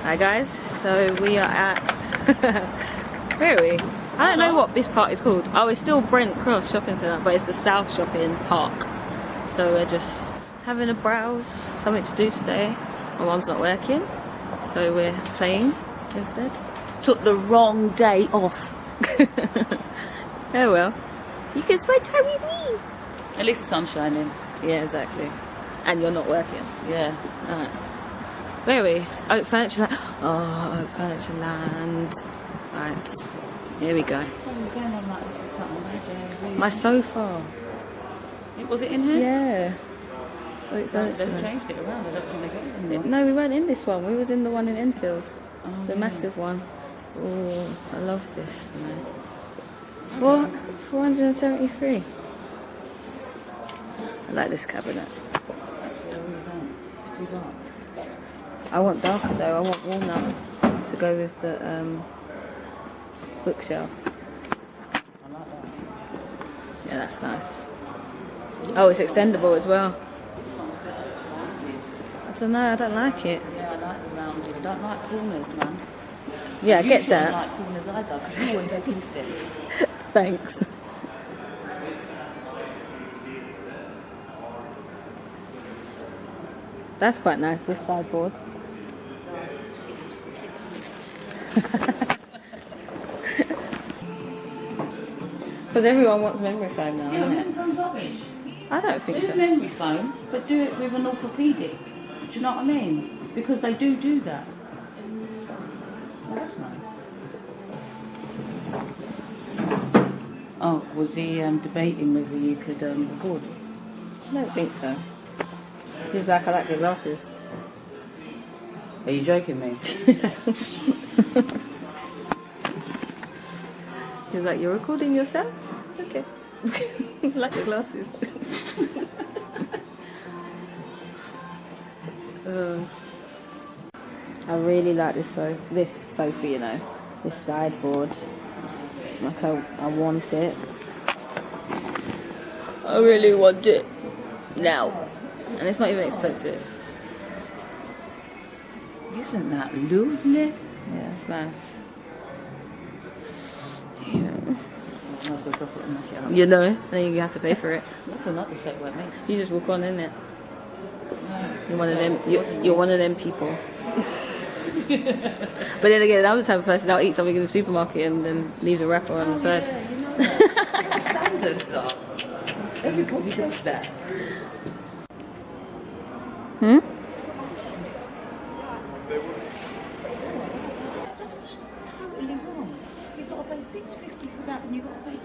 Hi guys, so we are at where are we? I don't know what this part is called. Oh, it's still Brent Cross Shopping Centre, but it's the South Shopping Park. So we're just having a browse, something to do today. My mum's not working, so we're playing instead. Took the wrong day off. Oh well, you can spend time with me. At least the sun's shining. Yeah, exactly. And you're not working. Yeah. Alright. Where are we? Oak Furniture Land. Oh, Oak Furniture Land. Right. Here we go. My sofa. Was it in here? Yeah. So They've changed it around. I don't think they got it anymore. No, we weren't in this one. We was in the one in Enfield. Oh, The yeah. massive one. Oh, I love this. 473. I like this cabinet. It's too dark. I want darker though. I want walnut to go with the bookshelf. I like that. Yeah, that's nice. Oh, it's extendable as well. I don't know. I don't like it. Yeah, I like the rounded. I don't like corners, man. Yeah, I get You that. shouldn't like corners either, because you always go into them. Thanks. That's quite nice, this sideboard. Because everyone wants memory foam now, Yeah, isn't it? memory foam's rubbish. I don't think Do so. memory foam, but do it with an orthopaedic. Do you know what I mean? Because they do that. Oh, that's nice. Oh, was he debating whether you could record? I don't think so. He was like, I like your glasses. Are you joking me? He was like, you're recording yourself? Okay. I like your glasses. I really like this sofa, you know, this sideboard. Like I want it. I really want it now, and it's not even expensive. Isn't that lovely? Yeah, it's nice. I'll go drop it and knock it out. You know, then you have to pay for it. That's another set like me. You just walk on, innit? Yeah. You're one of them. You're one of them people. But then again, I'm the type of person that'll eat something in the supermarket and then leave the wrapper on the side. Yeah, you know that. Standards are. Everybody does that. Hmm? That's totally wrong. You've got to pay $6.50 for that, and you've got to pay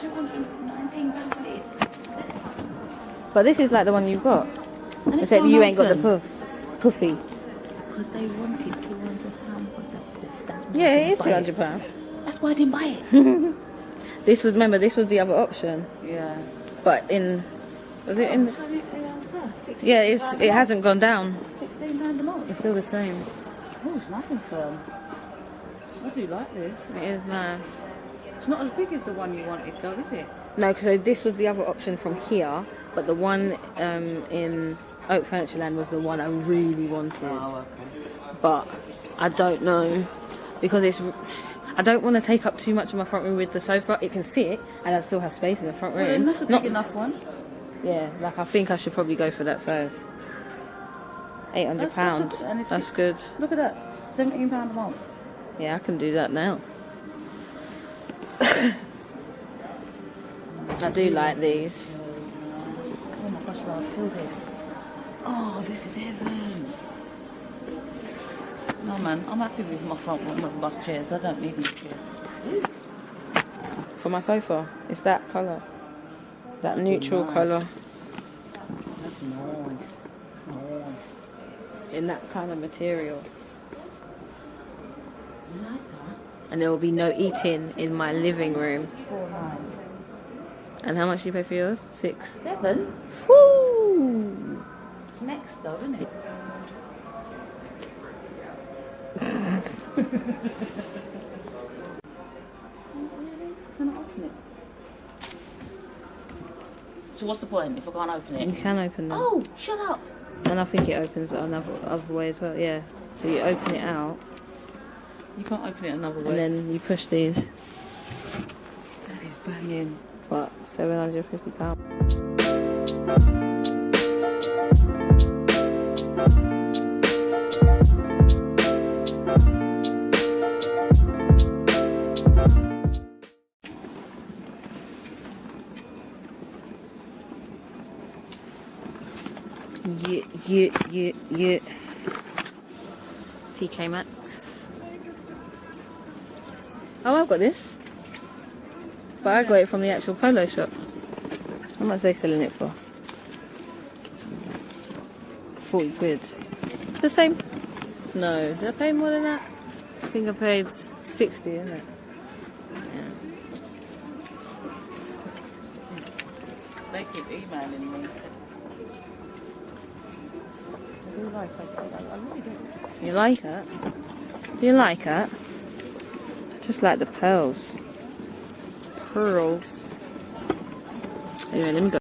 £219 for this. That's But this is like the one you've got. and it's Except you ain't got the unopened. puffy. Because they wanted £200 for that puff. That's why Yeah, I it is didn't buy £200. That's why I didn't buy it. This was the other option. Yeah. But was it in? Yeah, it hasn't gone down. £16 a month. It's still the same. Oh, it's nice and firm. I do like this. It is nice. It's not as big as the one you wanted, though, is it? No, because this was the other option from here, but the one in Oak Furniture Land was the one I really wanted. Oh, okay. But I don't know, because I don't want to take up too much of my front room with the sofa. It can fit, and I still have space in the front Well, room. then that's a big enough one. Yeah, like I think I should probably go for that size. £800. And it's That's good. Look at that. £17 a month. Yeah, I can do that now. I do like these. Oh my gosh, I feel this. Oh, this is heaven. No, man, I'm happy with my front room with bus chairs. I don't need a chair. For my sofa, it's that colour. That neutral colour. That's nice. That's nice. In that kind of material. You like that? And there will be no eating in my living room. £4.9. And how much do you pay for yours? £6. £7? Woo! It's next though, isn't it? Can I open it? So what's the point if I can't open You it? can open them. Oh, shut up! And I think it opens another way as well, yeah. So you open it out, You can't open it another way. and then you push these. That is banging. What? £750. Yeah. TK Maxx. Oh, I've got this. But I got it from the actual polo shop. How much are they selling it for? 40 quid. It's the same. No, did I pay more than that? I think I paid 60, isn't it? Yeah. They keep emailing me. I do like it. I really do. You like it? Do you like it? I just like the pearls. Pearls. Anyway, let me go.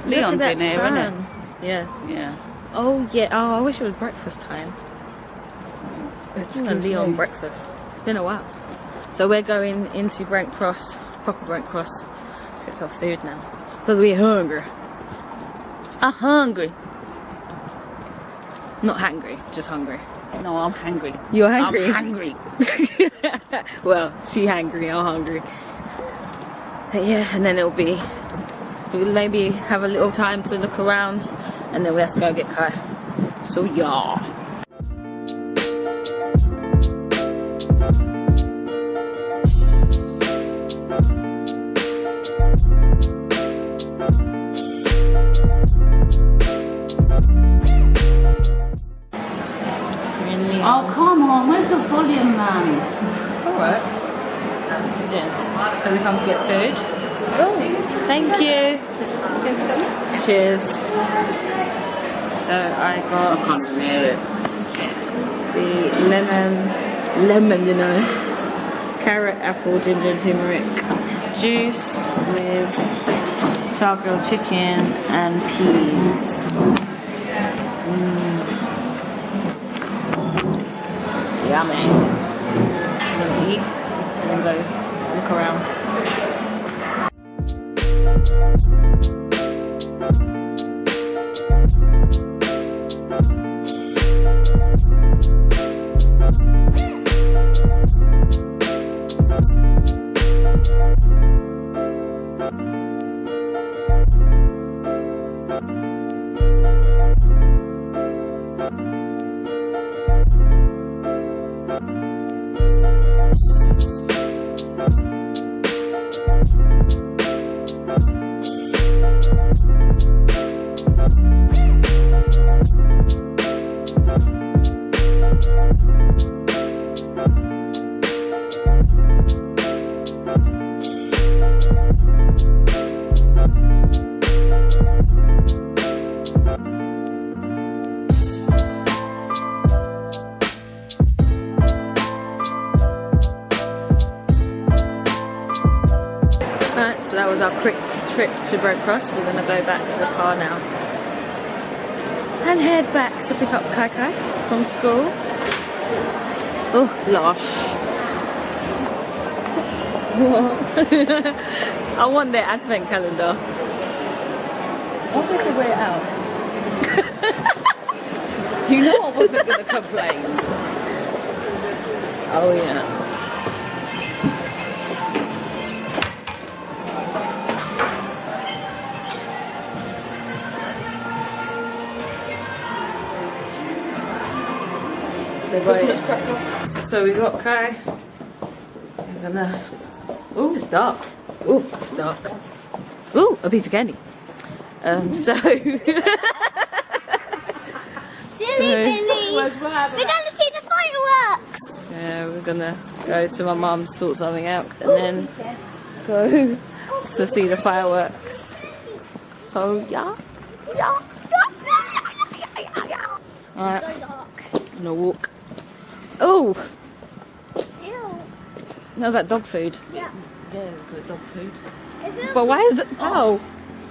Leon's Look at been here, that isn't sun. Yeah. Yeah. Oh yeah. Oh, I wish it was breakfast time. It's a Leon breakfast. It's been a while. So we're going into Brent Cross, proper Brent Cross, to get some food now. Because we're hungry. I'm hungry. Not hungry, just hungry. No, I'm hungry. You're hungry? I'm hungry. Well, she hungry, I'm hungry. But yeah, and then we'll maybe have a little time to look around, and then we have to go get Kai. So yeah. Oh, come on. Where's the volume, man? Alright. So we come to get food. Oh, thank you. Cheers. So I got the lemon, you know, carrot, apple, ginger, and turmeric juice with chargrilled chicken and peas. Yummy. I'm going to eat and then go look around. So that was our quick trip to Brent Cross. We're going to go back to the car now and head back to pick up Kai Kai from school. Oh, lush. I want their advent calendar. I'll have to wear it out. You know I wasn't going to complain. Oh yeah. Christmas cracker. So we got Kai. We're gonna. Oh, it's dark. Oh, it's dark. Oh, a piece of candy. So. Silly Billy! We're gonna see the fireworks! Yeah, we're gonna go to my mum's, sort something out, and then go to see the fireworks. So yeah. Alright, So dark. I'm gonna walk. Oh, Ew. how's that dog food? Yeah. Yeah, good dog food. But why is it? Oh.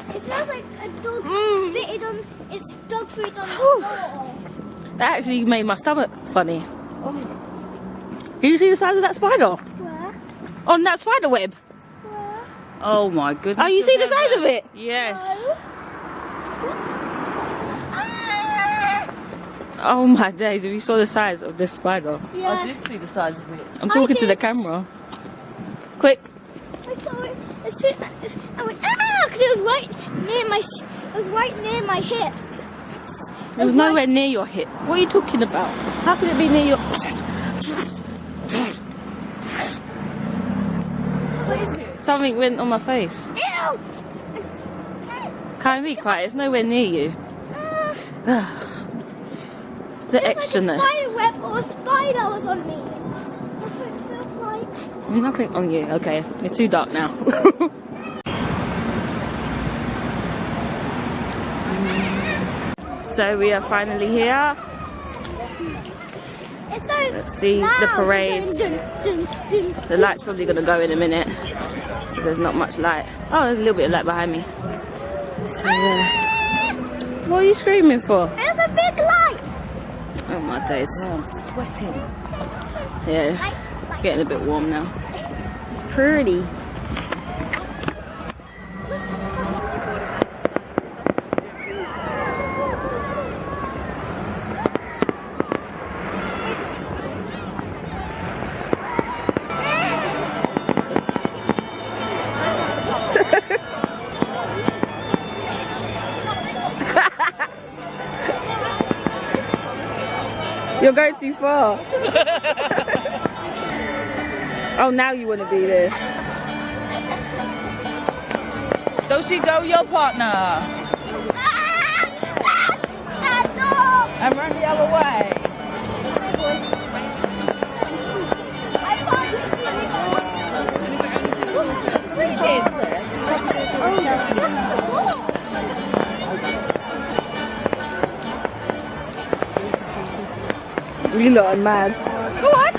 It smells like a dog spitted on. It's dog food on the floor. That actually made my stomach funny. Did you see the size of that spider? Where? On that spider web? Where? Oh my goodness. Oh, you see the size of it? Yes. No. Oh my days, if you saw the size of this spider. Yeah. I did see the size of it. I'm talking to the did. camera. Quick. I saw it. As soon as I went, ah! Because it was right near my. It was right near my hip. It was nowhere near your hip. What are you talking about? How could it be near your... What is it? Something went on my face. Ew! Can't be quiet, it's nowhere near you. The extraness. Like a spider web or a spider was on me. That's what it felt like. Nothing on you. Okay, it's too dark now. So we are finally here. It's so Let's see loud. the parade. Dun, dun, dun, The light's probably gonna go in a minute. There's not much light. Oh, there's a little bit of light behind me. So yeah. What are you screaming for? There's a big light. Oh my days. Oh, I'm sweating. Yeah, Light. getting a bit warm now. It's pretty. You're going too far. Oh, now you want to be there. Don't she go your partner? No. And run the other way. You lot are mad. Go on.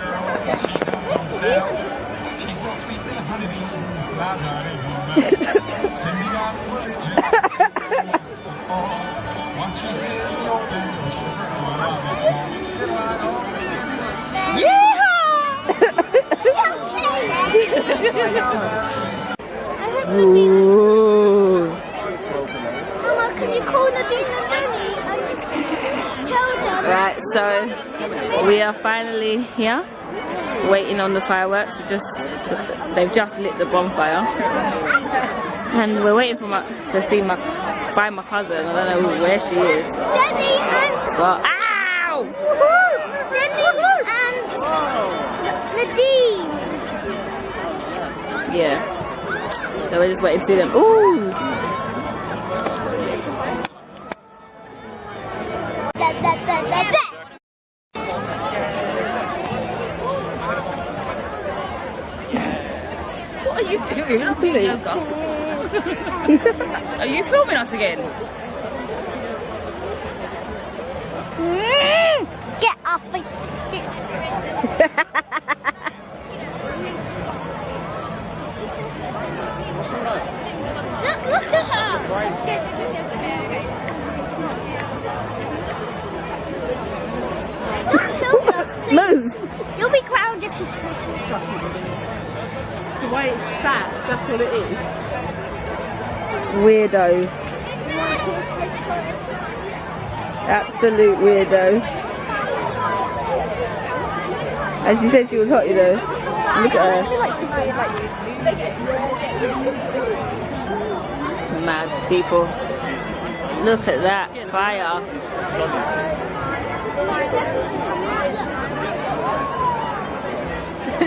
Ooh. Mama, can you call Nadine and Nanny and tell them? Right, so we are finally here, waiting on the fireworks. They've just lit the bonfire, and we're waiting for find my cousin. I don't know where she is. Daddy and But ow! Daddy and Nadine. Yeah. So we're just waiting to see them. Ooh! Da, da, da, da, da. What are you doing? I'm doing yoga. Are you filming us again? Get off my Look at her. Don't film us, please. Move! You'll be crowned if you film. The way it's stacked, that's what it is. Weirdos. Absolute weirdos. And she said she was hot, you know. Look at her. Mad people. Look at that fire.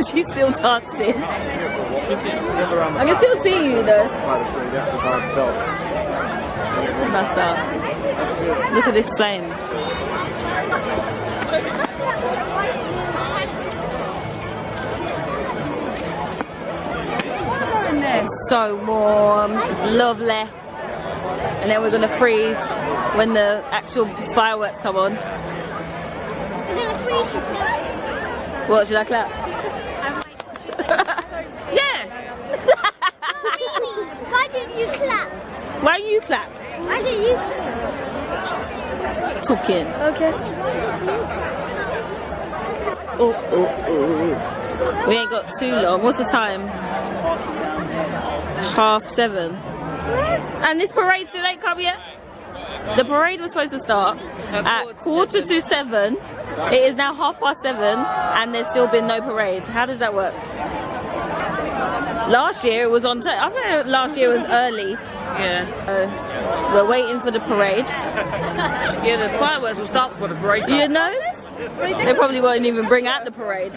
She's still dancing. I can still see you though. That's look at this flame. It's so warm, it's lovely. And then we're gonna freeze when the actual fireworks come on. We're gonna freeze this now. What, should I clap? Yeah! Why you clap? Why do you? Talking. Okay. Oh. We ain't got too long. What's the time? 7:30. And this parade still ain't come yet? The parade was supposed to start at 7:15. It is now 7:30 and there's still been no parade. How does that work? Last year it was on time. I think last year was early. Yeah. We're waiting for the parade. Yeah, the fireworks will start before the parade. Do you know? They probably won't even bring out the parade.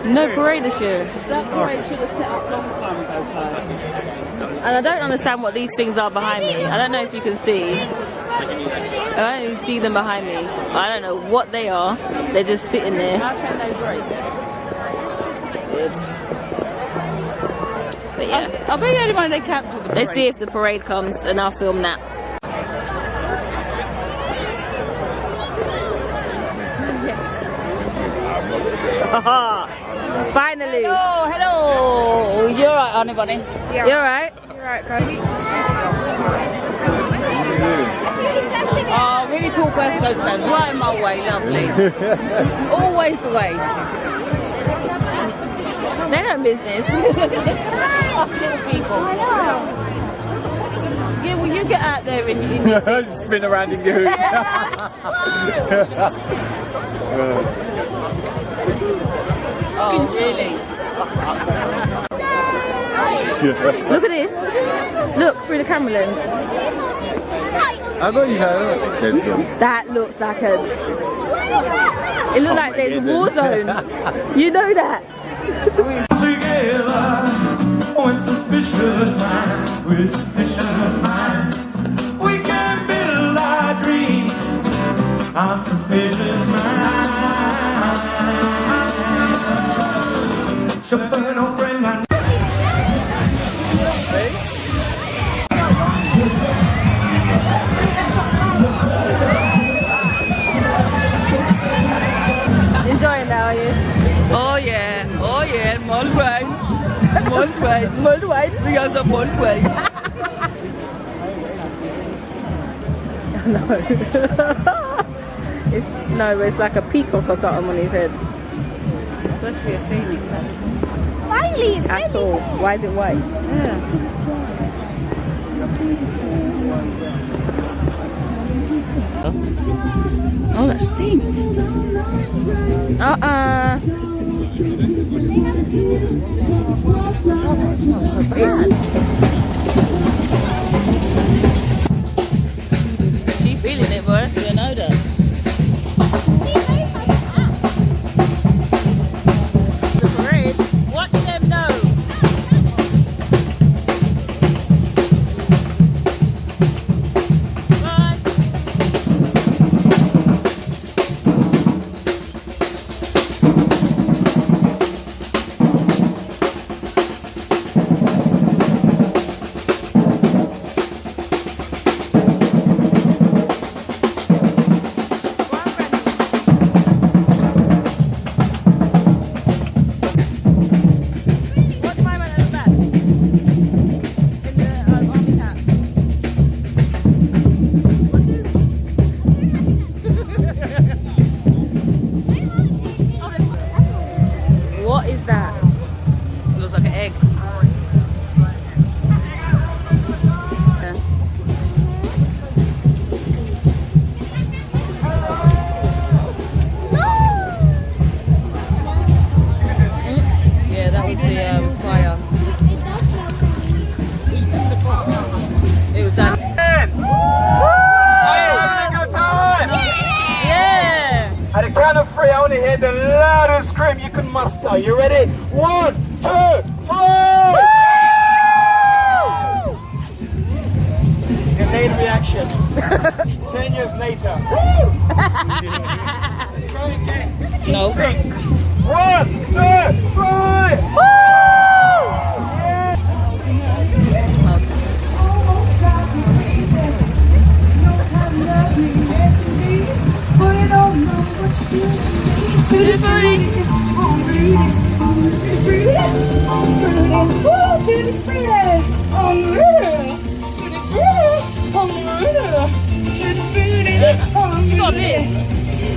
No parade this year. That parade should have set up long time ago, Clive. And I don't understand what these things are behind me. I don't know if you can see. I don't even see them behind me. I don't know what they are. They're just sitting there. How can they break? Good. But yeah. I'll be the only one they capture the parade. Let's see if the parade comes and I'll film that. Finally. Hello. You're right, aren't you, Bonnie? Yeah. You're right. You're right, Cody. Oh, really tall person goes down right in my way, lovely. Always the way. They're no business. Us little people. Yeah, well, you get out there and you Spin around in goo. Oh, really? Look at this. Look through the camera lens. I got you know. That looks like a. It looks like there's a war zone. You know that. Together with suspicious mind, we can build our dream on suspicious mind. So burn old friend and Enjoying now, are you? Oh yeah, Molway. Because of Molway. No. It's like a peacock or something on his head. Must be a phoenix. Finally, it's At all. Why is it white? Yeah. Oh, that stinks. Oh, that smells so bad. She feeling it, boy. You know that. The parade. Watch them know. Bye. What's my man at the back? In the army hat. What is that? It looks like an egg. Yeah, that was the fire. It was done. Yeah! At the count of 3, I want to hear the loudest scream you can muster. You ready? 1, 2, 3! Delayed reaction. 10 years later. Try again. No. Sync. 1, 2, 3! To the booty!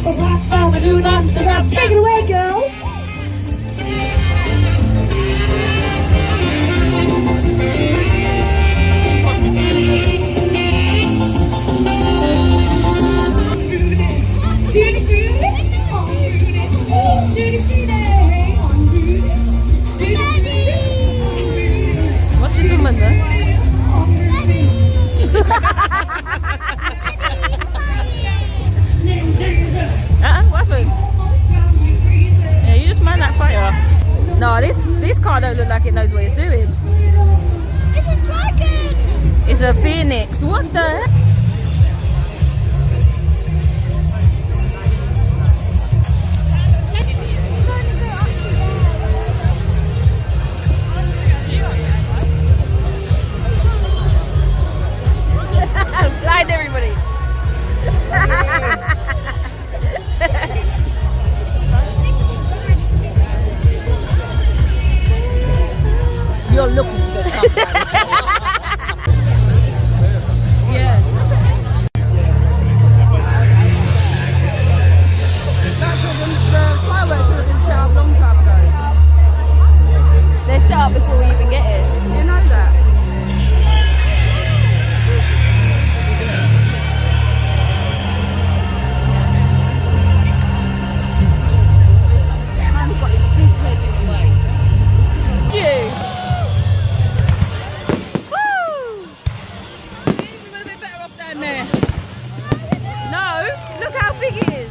Take it away, girls. What's this woman there? What happened? Yeah, you just mind that fire. No, this car don't look like it knows what it's doing. It's a dragon. It's a phoenix. What the heck? Blind everybody. You're looking to get stuff done. Yeah. The fireworks should have been set up a long time ago. They're set up before we even get here. You know that? Man's got his big head in the way. Woo! We would have been better off down there. No, look how big it is.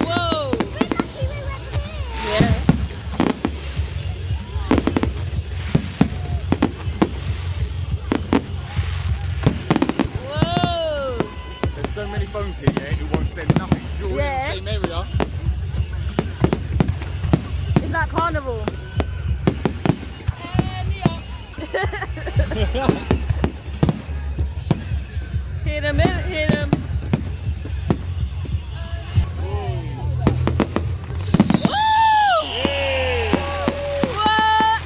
Whoa! Yeah. Whoa! There's so many phones here, yeah, who won't send nothing. You're Yeah. in the same area. It's like carnival. Hit him, hit him. Woo! What?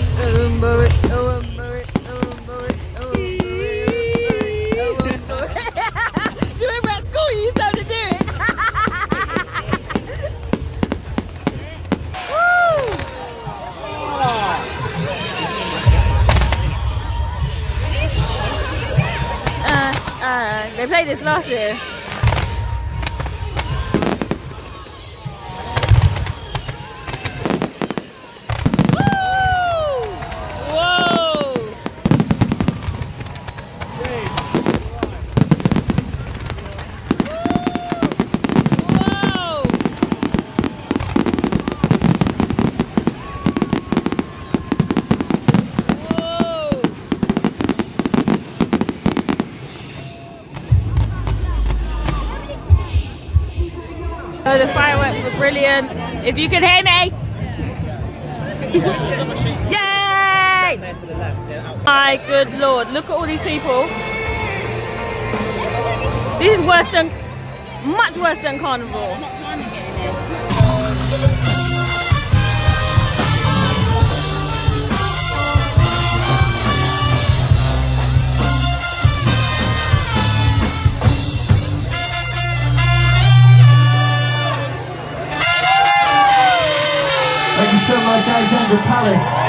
Do you remember at school you used to have to do it? They played this last year. So the fireworks were brilliant. If you can hear me. Yay! My good lord, look at all these people. This is worse than, much worse than carnival. Thank you so much, Alexandra Palace.